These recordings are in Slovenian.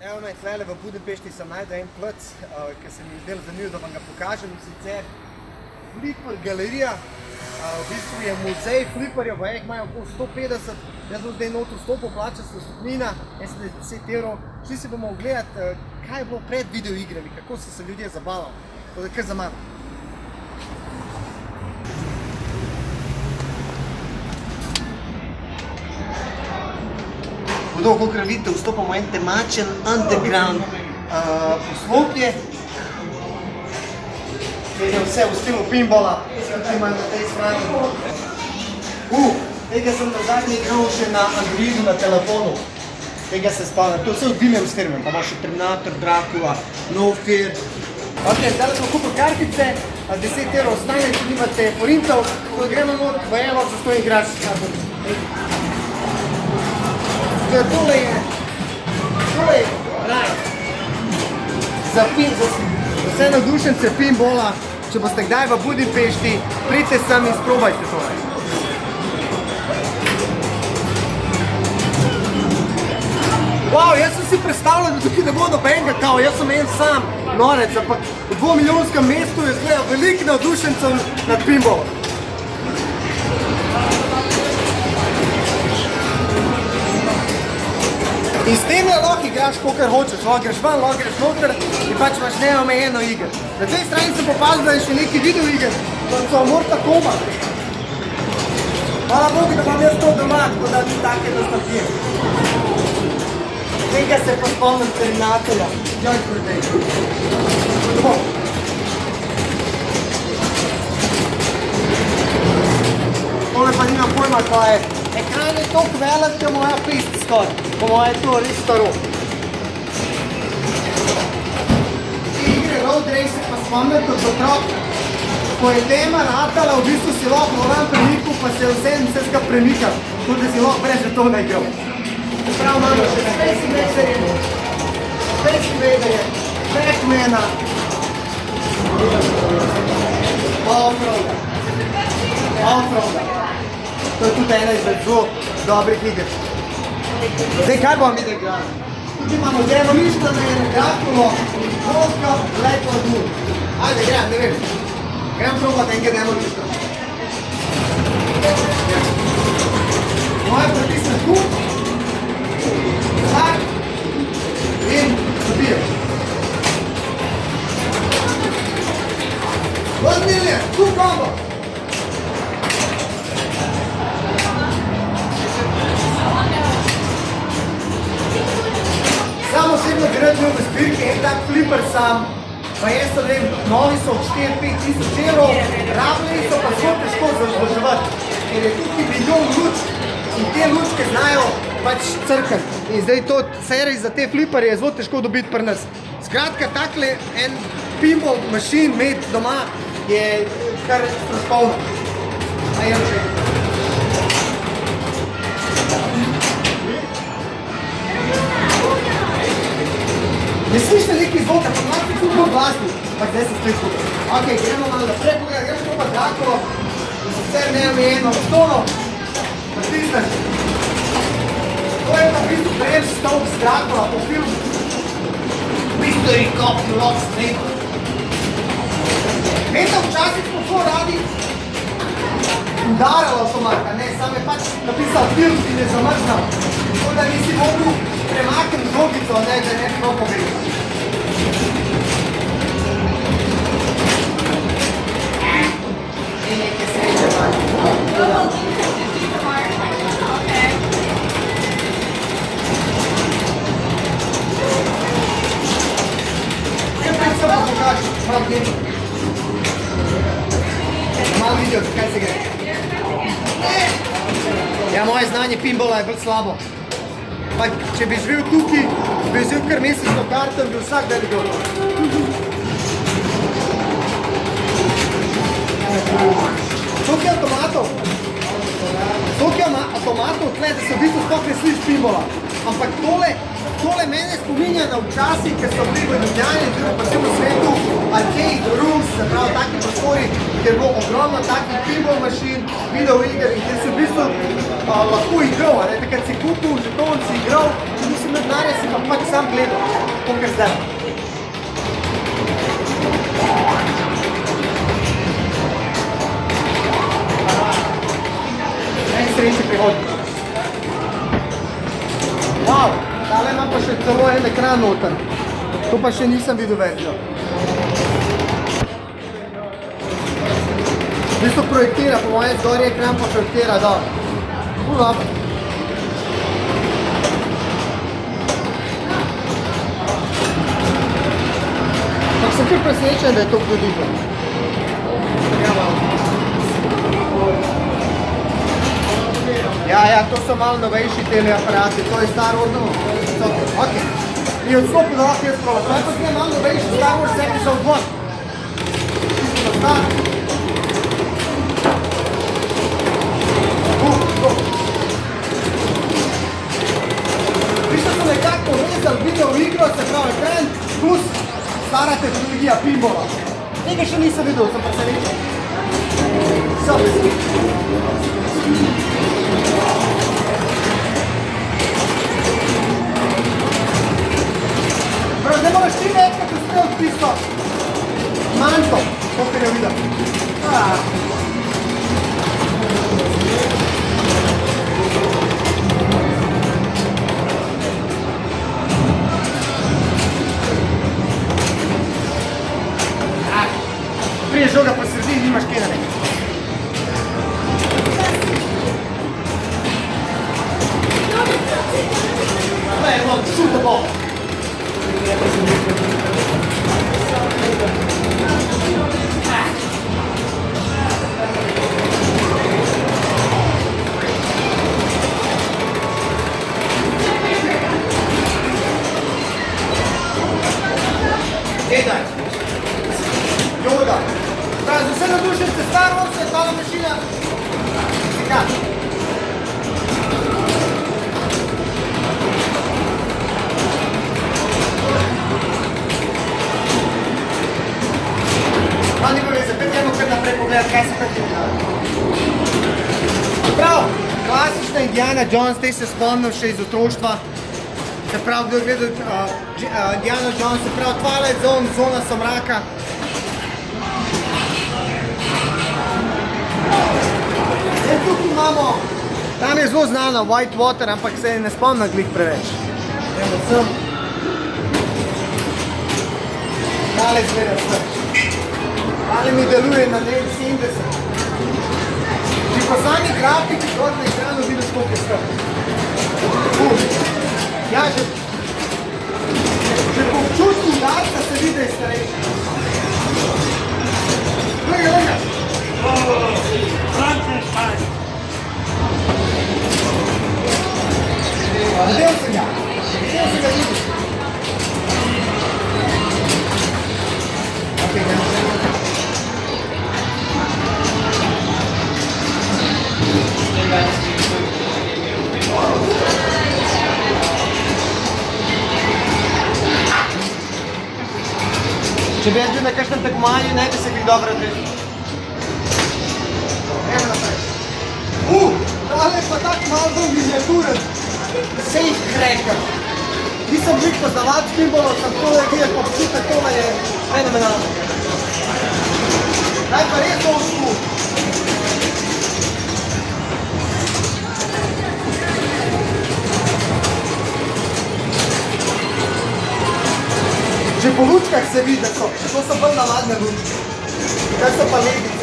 Evo me, tlele v Budimpešti sem najdel en plac, ki se mi je zdelo zanimivo, da vam ga pokažem, in sicer Flipper galerija. V bistvu je muzej fliperjev, pa jih imajo okoli 150, jaz bom zdaj noto vstopil, plača se vstopnina, 10 €. Šli si bomo ogledati, kaj je bilo pred videoigrami, kako so se ljudje zabavali. To je kar za mano. Podobno, kakor vidite, vstopamo v en temačen underground poslopje, kjer je vse v stilu pinbola, ki imajo na tej strani. Tega sem nazadnje igral še na Androidu na telefonu. Tega se spomnim. To je vse v William Stirman, pa ima še Terminator, Dracula, No Fear. Ok, zdaj smo kupili kartice, 10 € ostane, če nimate forintov, ko gremo not, v eno za 100 igrač. Tole je raj za vse navdušence pinbola. Če boste kdaj v Budimpešti, pridite sem in sprobajte tole. Wow, jaz sem si predstavljal, da tukaj ne bo nobenega kao, jaz sem en sam norec, ampak v 2-milijonskem mestu je zgleda veliko navdušencev nad pinbolom. In s tem lahko igraš, kolikor hočeš, lahko greš ven, lahko greš noter in pač imaš neomejeno iger. Na tej strani sem popazil, da je še neki videoiger, kot so Mortal Kombat. Hvala Bogu, da imam jaz to doma, tako da ti take nostalgije. Tega se pa spomnim Terminatorja. Judge Dredd. Tole pa nimam pojma, kaj je. Ekran je toliko velik, da moja pist skoraj. Po moje to res staro. Te igre Road Racer pa spomnim kot otrok. Ko je tema ratala, v bistvu si lahko volan premikal, pa se vse ga premikal. Tudi si lahko brez žetona igral. Prav imamo še Space Invaderje, Pac-Mana, Offroada. To je tudi ena izmed zelo dobrih iger. Zdaj, kaj bomo videli igrali? Tukaj imamo Demolitionane, Draculo, Moska, Black Lagoon. Ajde, grem, ne vem. Grem probat enega Demolitionana. Moje pritisne tu. Tak. In zabijem. 1 million, tu combo. Samo osebno gradil v zbirki en tak flipper sam, pa jaz to vem, novi so od 4-5 tisoč €, rabljeni so pa zelo težko založevati, ker je tukaj milijon lučk in te lučke znajo pač crkati. In zdaj to serij za te flipperje je zelo težko dobiti pri nas. Skratka, takle en pinball machine imeti doma je kar stroškovno. Ajem še. Ne slišite neki zvoka, pa imate tudi v glasni, pa zdaj se spet skupaj. Ok, gremo malo naprej, pogledaj, gremo to pa Draculo, in sicer neomejeno stono, pritisneš. To je pa v bistvu prej stolp z Dracula po filmu. Mystery Cop Lock Street. Vete, včasih smo to radi udaralo avtomata, ne, sam je pač napisal film in je zamrznal. Tako da nisi mogel premakniti žogico, ne, da ne bi bilo pogledal. In nekaj sreče manj. Samo pokaži, malo gledam. Malo video, kaj se gre. Ja, moje znanje pinbola je bolj slabo. Pa če bi živel tukaj, bi vzel kar mesečno karto in bi vsak dan videl. Toliko je avtomatov. Toliko je avtomatov tle, da se v bistvu sploh ne sliši pinbola. Ampak tole tole mene spominja na včasih, ker so bili v Ljubljani, oziroma pa vsem v svetu, arcade rooms, se pravi taki prostori, kjer bo ogromno takih pinball mašin, videoiger in kjer si v bistvu lahko igral, takrat si kupil, žeton si igral, če nisi imel denarja, si pa pač sam gledal, to kar zdaj. Sreči prihodnji. Wow, tale ima pa še celo en ekran noter. To pa še nisem videl več. V bistvu projektira, po mojem zgoraj ekran pa projektira, da. Dobro. Tako sem kar presenečen, da je to ljudi. Ja, to so malo novejši tele aparati, to je Star Wars, no, ok. In odstopil da lahko jaz provat. To je pa zdaj malo novejši Star Wars Episode 1. Čisto na star. Vište so nekako vezali video igro, se pravi ekran, plus stara tehnologija pinballa. Nekaj še nisem videl, sem pa se rečel. Sam vesel. Zdaj moraš ti večkrat uspel tisto manjko, to kar je videl. Prije žoga po sredini, nimaš kaj na nekaj. Shoot the ball. Gledaj. Yoda. Pravi, za vse nadušence Star Wars je tala mašina. Kaj? Ni pa veze, pet jemo kar naprej pogledati, kaj se tako je. Prav, klasična Indiana Jones, te se spomnim še iz otroštva. Se pravi, kdo je gledal Indiana Jones, se pravi Twilight Zone, Zona somraka. Zdaj tukaj imamo, tam je zelo znana White Water, ampak se ne spomnim glih preveč. Gremo sem. Tale zgleda sve. Ali mi deluje na 70. Če pa sami grafiki gor na ekranu vidiš, koliko je skrb. Ja, že po občutku udarca se vidi, da je starejši. Gleda. Videl sem ga vidiš. Če bi jaz bil na kakšnem tekmovanju, ne bi se kaj dobro odrešil. Evo naprej. Tale je pa tak malo bolj miniaturen. Safe cracker. Nisem bil poznavač pinballov, sem tole videl, pa občutek tole je fenomenalno. Daj pa res old school. Že po lučkah se vidi, da so. To so bolj navadne lučke. Kaj so pa legice.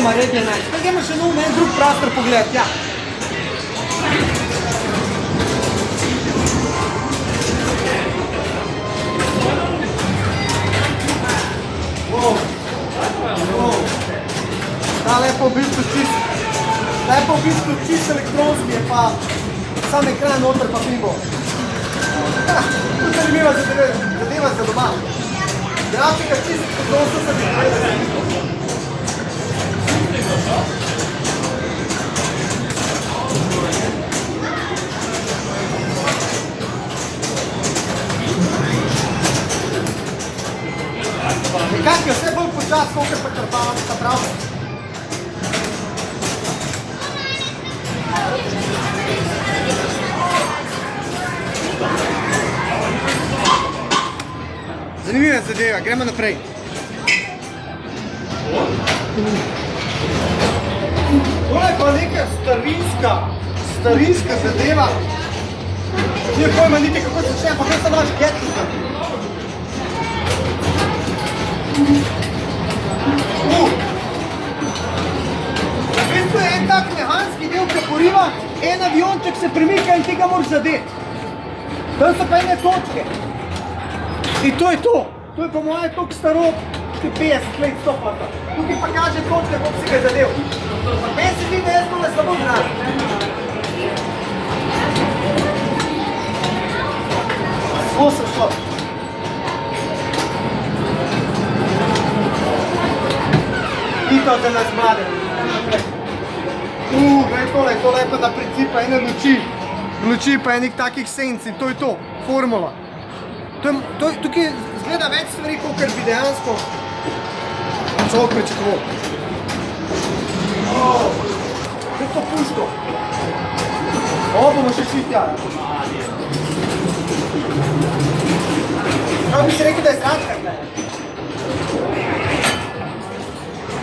ima red 11. Kaj gremo še nov en drug prostor pogled, ja. Ta lepo v bistvu čist elektronski je pa sam ekran noter pa pivo. To je zanimiva zadeva za doma. Grafika čist elektronsko se bi. Nekak je vse bolj počas, koliko pa trpavamo ta pravda. Zanimiva zadeva, gremo naprej. To je pa neka starinska zadeva. Nije pojma niti kako se še, pa kaj sta naš getnika. V bistvu je en tak mehanski del, ki poriva, en avionček se premika in ti ga moraš zadeti. Tam so pa ene točke. In to je to. To je po moje toliko staro, 50 let stopata. Tukaj pa kaže točke, koliko si ga zadev. Pa meni se zdi, da jaz tole slabo znam. Svo sem šlo. Pitao te nas mlade. Glej tole je pa na principa ene luči pa enih takih senc in to je to, formula. Tukaj zgleda več stvari, kolikor bi dejansko človek pričakoval. Kaj je to puško? Bomo še šli tja. Prav bi si rekel, da je zračka.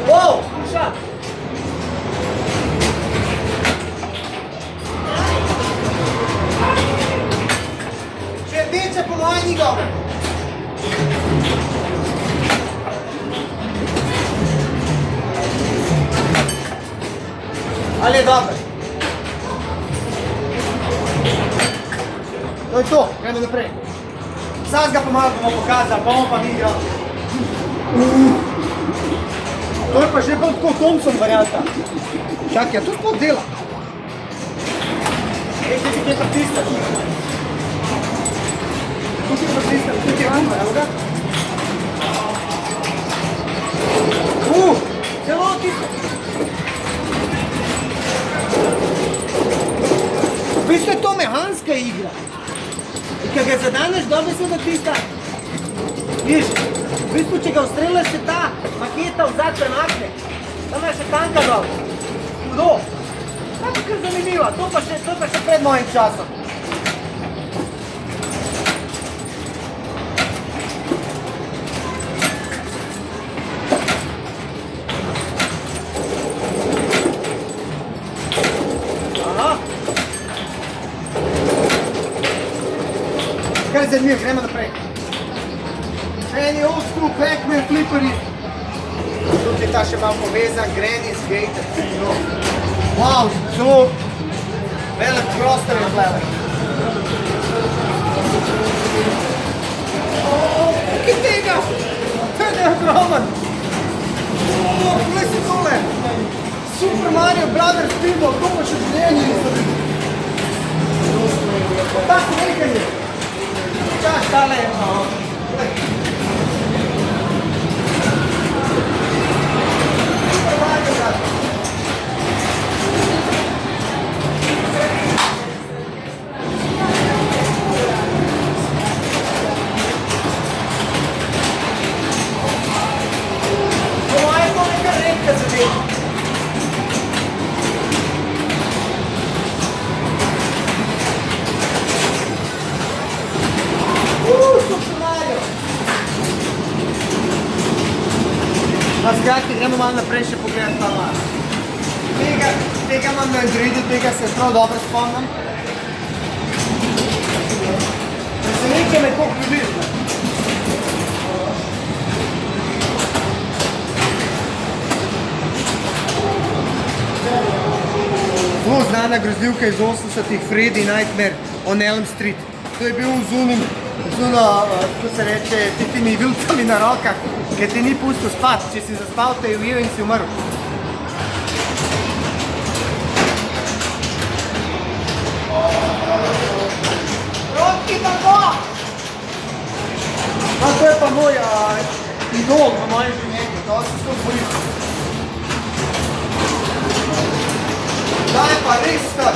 Wow, puša! Če rdeče po moje ni dobro. Ali je dobro? To je to, gremo naprej. Sad ga pomalo bomo pokazali, bomo pa mi igrali. To je pa že bolj tako Thompson varianta. Čakaj, to sploh dela. Še ti kje prististaš? Tukaj prististaš, tukaj je guma, evo ga? Zelo tisto. V bistvu je to mehanska igra. In kad ga zadaneš, dobi se da tista. Viš, v bistvu, če ga ustrelaš, se ta maketa vzad premakne. Tam je še tanka dol. Hudo. Tako kar zanimivo. To pa še pred mojim časom. Kar je zanimivo, gremo naprej. Eni old school Pac-Man flipperji. Tukaj je ta še malo povezan, Granny's Gate. Wow, zelo velik prostor je tlele. Kaj tega? To je ogromen. Poglej si tole. Super Mario Brothers pinball, to pa še življenje niso bili. Tako nekaj je. Čas tale je. Skratka, gremo malo naprej še pogledati ta mar. Tega imam na Androidu, tega se prav dobro spomnim. Preseneča me, koliko ljudi. zelo znana grozljivka iz 80-ih, Freddy Nightmare on Elm Street. To je bil z uno, kako se reče, temi vilcami na rokah, ker ti ni pustil spat. Če si zaspal, te je ujel in si umrl. Roki, tako! No, to je pa moj idol v mojem življenju, to se to borim. Da je pa res star,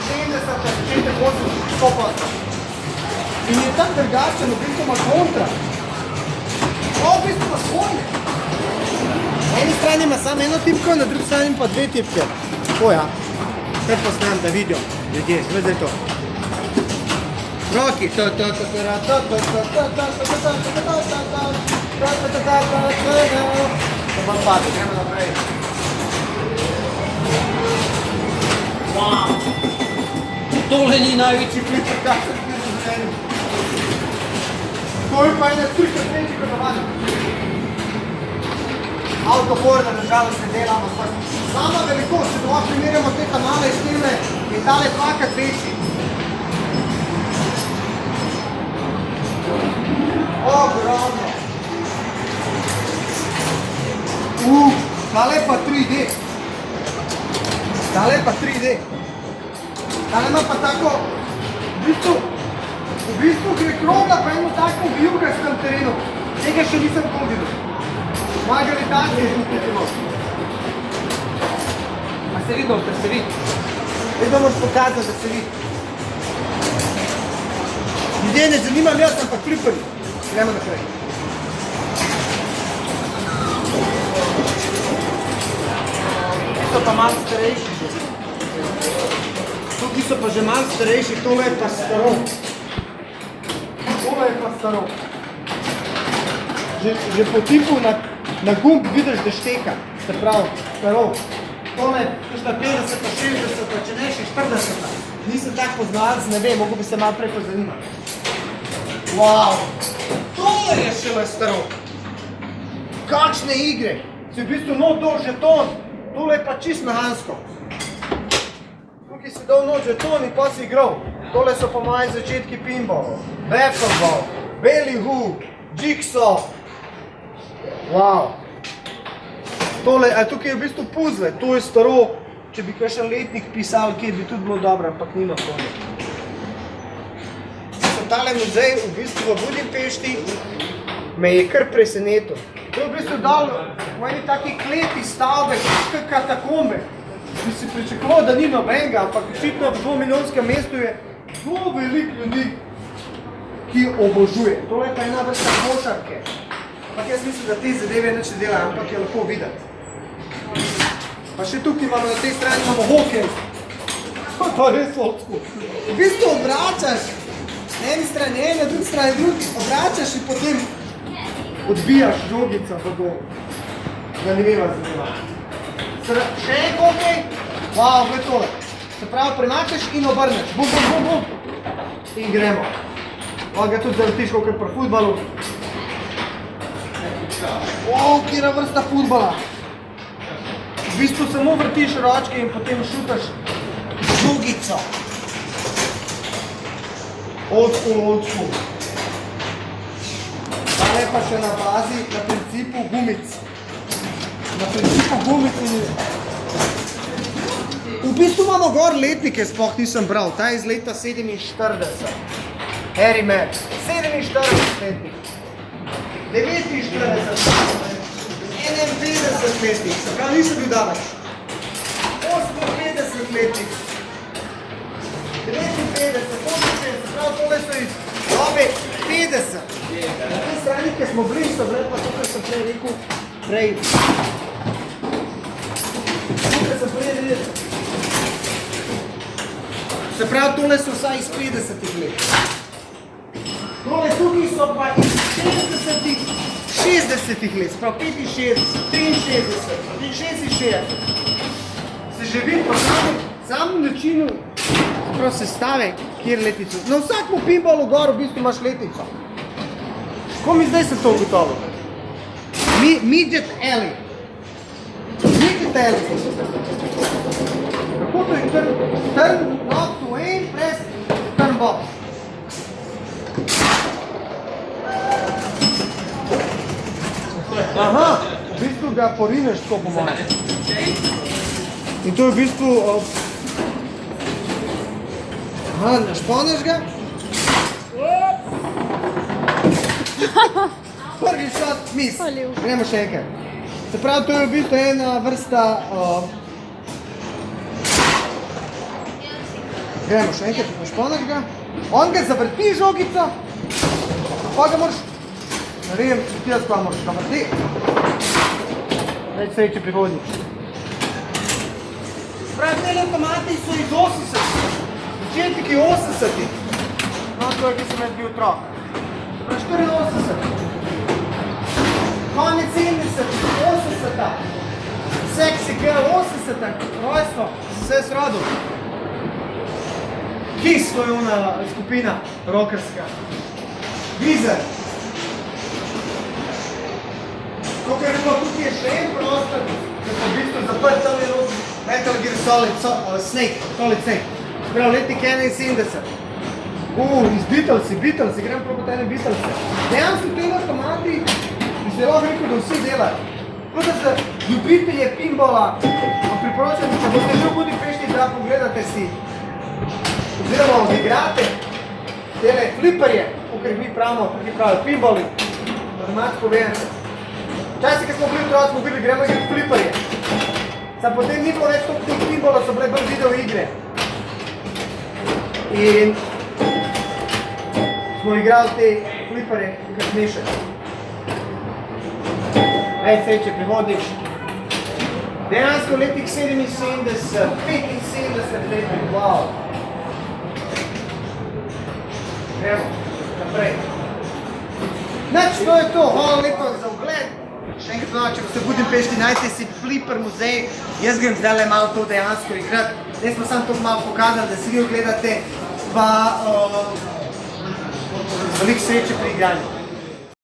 70, začetek 80, 100%. In je tam drugačen, v bistvu ima kontra. V bistvu ima svojne. Na eni strani ima samo eno tipko, na drugi strani pa dve tipke. Tako ja. Kaj posnem, da vidijo ljudje, zdaj to. Roki, to bom padel, gremo naprej. Wow! Tole ni največji flipper, kak sem bil v življenju. To je pa ena trikrat večji kot navadno. Autoborda, nažalost, ne dela, ampak sama velikost, če doma primerjamo te kanale iz filme, je tale dvakrat večji. Ogromno. Tale pa 3D. Tale pa 3D. Tale ima pa tako, v bistvu gre krogla pa eno tako vijugastem terenu. Tega še nisem hodil. Moja gravitacija je tukaj telo. A se vidi, doktor, se vidi? Vedno moraš pokazati, da se vidi. Ljudje ne zanimam jaz, ampak flipperji. Gremo naprej. Tukaj so pa malo starejši že. Tukaj so pa že malo starejši, tole je pa staro. Tole je pa staro. Že po tipu na gumb vidiš, da šteka. Se pravi, staro. Tole je kakšna 50, 60, če ne še 40. Nisem tak poznalc, ne vem, mogo bi se malo prej pozanimati. Wow! Tole je šele staro. Kakšne igre! Si v bistvu not dol žeton. Tole je pa čist mehansko. Tukaj si dal not žeton in pa si igral. Tole so pa moji začetki pinball, basketball, ballyhoo, jigsaw. Wow! Tole, a tukaj je v bistvu puzle. To je staro. Če bi kakšen letnik pisal, kje bi tudi bilo dobro, ampak nima tole. Tale muzej v bistvu v Budimpešti me je kar presenetil. To je v bistvu dal v eni taki kleti stavbe, kakšne katakombe. Bi si pričakoval, da ni nobenega, ampak očitno v 2-milijonskem mestu je zelo veliko ljudi, ki obožuje. Tole je pa ena vrsta košarke. Ampak jaz mislim, da te zadeve nič ne delajo, ampak je lepo videti. Pa še tukaj imamo na tej strani imamo hokej. To je res old school. V bistvu obračaš na eni strani ene, na drugi strani drugi, obračaš in potem odbijaš žogico v gol. Da ne veva zadeva. Še en hokej, wow, gled tole. Se pravi, premačeš in obrneš. Bum, bum, bum, bum. In gremo. Lahko ga tudi zaletiš kakor pri futbalu. Kjera vrsta futbala. V bistvu samo vrtiš ročke in potem šutaš žogico. Old school, old school. Tale pa še na bazi, na principu gumic. Na principu gumic in... V bistvu imamo gor letnike, sploh nisem bral. Ta je iz leta 47. Harry Mack. 47 letnik. 49. 51 letnik. Se pravi, nisem bil daleč. 58 letnik. 59, 58, prav tole so iz dobe 50. Na tej strani, ki smo bili, so bile pa to, kar sem prej rekel, prej. Tukaj sem prej rekel. Se pravi, tole so vsaj iz 50 let. Tole tukaj so pa iz 60 let, se pravi 65, 63, 66. Se že vidi pa samem načinu sestave, kjer letnico. Na vsakem pinballu gor v bistvu imaš letnico. Ko mi zdaj se to ugotovil? Midget Alley. Midget Alley. to je turn knock to aim, press, turn box. Aha, v bistvu ga porineš tako po mojem. In to je v bistvu... Aha, našponeš ga. Prvi shot, mis. Gremo še enkrat. Se pravi, to je v bistvu ena vrsta... Gremo še enkrat, našponeš ga. On ga zavrti žogico. Pa ga moraš... Naredim, ti jaz pa moraš ga vrti. Več sreče prihodnjič. Pravi, te avtomati so iz 80. Začetniki 80. No, to je, ki sem jaz bil otrok. Pravi, 84. Konec 70, 80. Seksi girl 80. Rojstvo, vse s rodom. Kiss, to je ona skupina rockerska. Vizer. Tukaj je bilo, tukaj je še en prostor, ki so v bistvu zaprt tam je Metal Gear Solid Snake, Solid Snake. Prav, letnik 71. Iz Beatlesi, grem prav po tene Beatlesi. Dejansko te avtomati, bi se lahko rekel, da vsi delajo. Tako da za ljubitelje pinbola vam priporočam, če boste že v Budimpešti, da pogledate si oziroma odigrate tele fliperje, kakor mi pravimo, ki pravijo pinboli, da domač povedate. Včasih, ko smo bili otroci, smo bili, gremo igrati fliperje. Sam potem ni bilo več toliko teh pinbola, so bile bolj video igre. In smo igrali te fliperje, kar smeše. Več sreče prihodnič. Dejansko letnik 77, 75 letnik, wow. Gremo, naprej. Nač, to je to, hvala lepo za ogled. Še enkrat ponovno, če boste v Budimpešti, najte si Flipper muzej. Jaz grem zdaj malo to dejansko igrati. Zdaj smo samo to malo pokazali, da si vi ogledate, pa veliko sreče pri igranju.